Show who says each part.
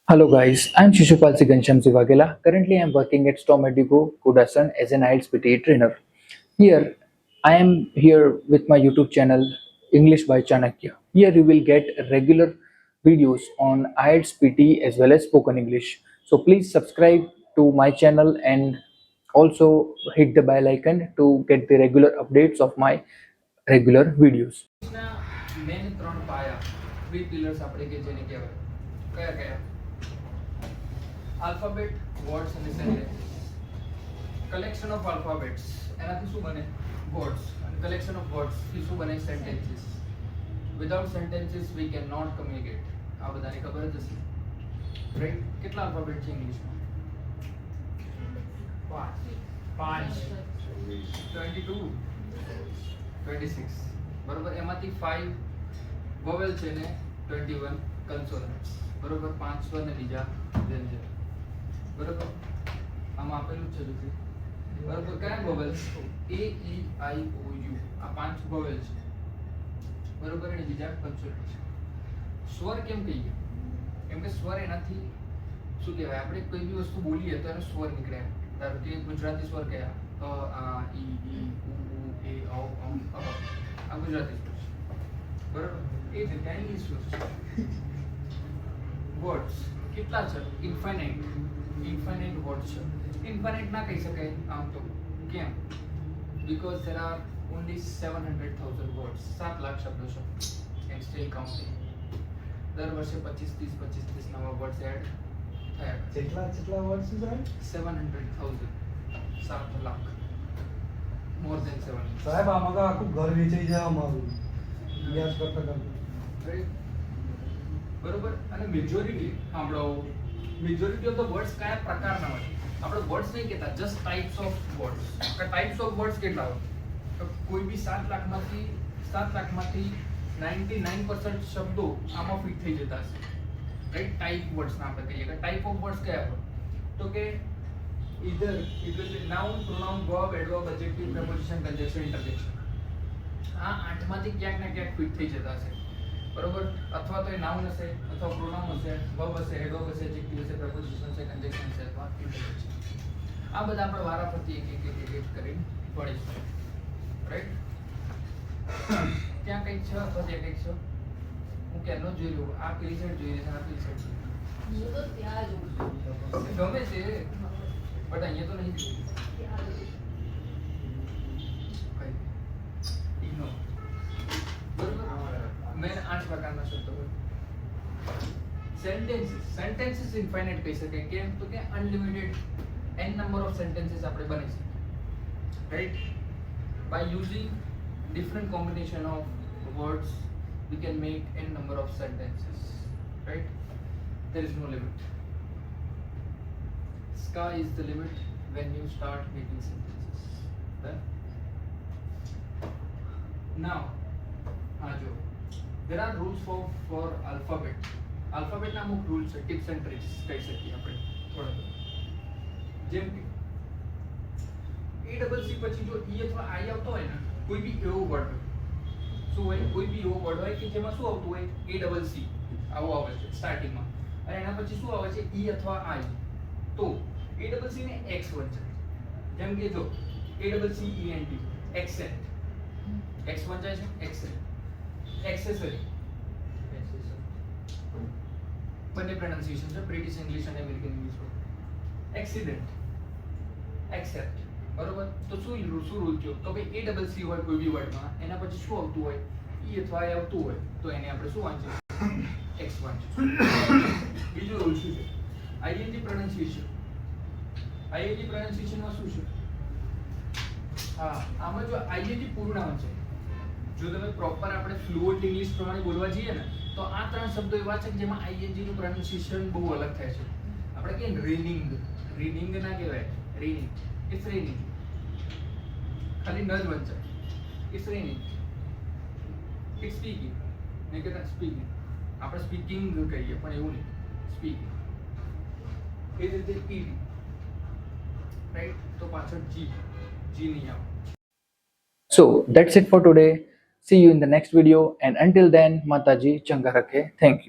Speaker 1: Hello guys, I'm Shishupal Gansham Sivagela. Currently I'm working at Stomedigo Kudasan as an IELTS PTA trainer. Here I am here with my YouTube channel English by Chanakya. Here you will get regular videos on IELTS PT as well as spoken English. So please subscribe to my channel and also hit the bell icon to get the regular updates of my regular videos. Main ત્રણ પાયા three pillars આપણે કે જેને કહેવાય કયા કયા alphabet words અને sentences collection of alphabets એનાથી શું બને વર્ડ્સ અને કલેક્શન ઓફ વર્ડ્સ થી શું બને sentences without sentences we can not communicate આ બધાને ખબર જ હશે રાઈટ કેટલા આલ્ફાબેટ છે ઇંગ્લિશમાં 5 22 26 બરોબર એમાંથી 5 વોવેલ છે ને 21 કન્સોનન્ટ્સ બરોબર 5 સ્વર ને બીજા વ્યંજન બરોબર આમાં આપેલું છે જોકે બરોબર કયા vowels a e i o u આ 5 વોવેલ છે બરોબર અને બીજા કન્સોનન્ટ સ્વર કેમ કહીએ કેમ કે સ્વર એનાથી શું કહેવાય આપણે કોઈ બી વસ્તુ બોલીએ તો એનો સ્વર નીકળે ધારો કે ગુજરાતી સ્વર કયા અ આ ઈ ઈ ઉ એ ઓ આ ગુજરાતી સ્વર બરોબર એ જ રીતે ઇંગ્લિશ સ્વર વર્ડ્સ કેટલા છે ઇન્ફાઇનાઇટ વર્ડ્સ છે ઇન્ફાઇનાઇટ ના કહી શકાય આમ તો કેમ because there are only 700,000 words 7 lakh શબ્દો છે એન્ડ સ્ટીલ કાઉન્ટિંગ દર વર્ષે 25-30 નવા વર્ડ્સ એડ થયા
Speaker 2: કેટલા વર્ડ્સ છે
Speaker 1: 700,000 7 લાખ મોર ધેન 7
Speaker 2: સાહેબ આમાં તો આખું ઘર વેચાઈ જાય અમારું યાદ કરતા
Speaker 1: બરોબર અને મેજોરિટી ઓફ ધ વર્ડ્સ કયા પ્રકારના હોય આપણે વર્ડ્સ નહીં કહેતા જસ્ટ ટાઇપ્સ ઓફ વર્ડ્સ કે ટાઇપ્સ ઓફ વર્ડ્સ કેટલા હોય તો કોઈ બી 7 લાખમાંથી 99% શબ્દો આમાં ફિટ થઈ જતા હશે રાઈટ ટાઇપ વર્ડ્સ ના આપણે કહીએ કે ટાઇપ ઓફ વર્ડ્સ કયા હોય તો કે either it will be noun pronoun verb adverb adjective preposition conjunction interjection આ આઠમાંથી ક્યાંક ને ક્યાંક ફિટ થઈ જતા હશે બરોબર અથવા તો એ નાઉન હશે અથવા પ્રોનાઉન હશે વર્બ હશે એડવર્બ હશે એડજેક્ટિવ હશે પ્રેપોઝિશન હશે કન્જંક્શન હશે અથવા ઇન્ટરજેક્શન આ બધા આપણે વારાફરતી એક કરીને ભણીશું રાઈટ ત્યાં કંઈક છે અથવા ત્યાં કંઈક છે હું ક્યારનો જોઈ લઉં આ પેલી સાઈડ જોઈ છે આ પેલી સાઈડ હું તો ત્યાં જોઉં ગમે છે બટ અહીંયા તો નહીં ઇગ્નોર મેં 8 પ્રકારના શબ્દો હોય સેન્ટેન્સીસ ઇન્ફાઇનાઇટ કહી શકાય કેમ તો કે unlimited n number of sentences આપણે બની શકે right by using different combination of words we can make n number of sentences right there is no limit sky is the limit when you start making sentences done now jo there are rules for alphabet ના અમુક rules છે tips and tricks કહી શકીએ આપણે થોડા જેમ કે ACC પછી જો e અથવા i આવતો હોય ને કોઈ બી એવો વર્ડ શું હોય કોઈ બી એવો વર્ડ હોય કે જેમાં શું આવતું હોય ACC આવો આવે છે સ્ટાર્ટિંગમાં અને એના પછી શું આવે છે e અથવા i તો ACC ને x વંચાય જેમ કે જો ACCENT accent x વંચાય છે accent accessory બંને પ્રોનાઉન્સિએશન છે બ્રિટિશ ઇંગ્લિશ અને અમેરિકન ઇંગ્લિશ એક્સિડન્ટ એક્સેપ્ટ બરોબર તો શું રૂલ થયો તો ભાઈ ACC હોય કોઈ બી વર્ડમાં એના પછી શું આવતું હોય e અથવા i આવતું હોય તો એને આપણે શું વાંચીશું x વાંચીશું બીજો રૂલ શું છે ING પ્રોનાઉન્સિએશનમાં શું છે હા આમાં જો ING પૂરું નામ છે જો તમે પ્રોપર આપણે ફ્લુઅન્ટ ઇંગ્લિશ પ્રમાણે બોલવા જઈએ ને તો આ ત્રણ શબ્દો એવા છે કે જેમાં ING નું પ્રોનાઉન્સિએશન બહુ અલગ થાય છે આપણે કહીએ રીનિંગ ના કહેવાય રીનિંગ ઇટ્સ રેનિંગ ખાલી ન જ વંચાય ઇટ્સ રેનિંગ ઇટ્સ સ્પીકિંગ નહીં કહેતા સ્પીકિંગ આપણે સ્પીકિંગ કહીએ પણ એવું નહીં સ્પીકિંગ એ જ રીતે ઈટિંગ રાઈટ તો પાછળ જી નહીં આવે So that's it for today. See you in the next video, and until then, Mataji Changa Rakhe. Thank you.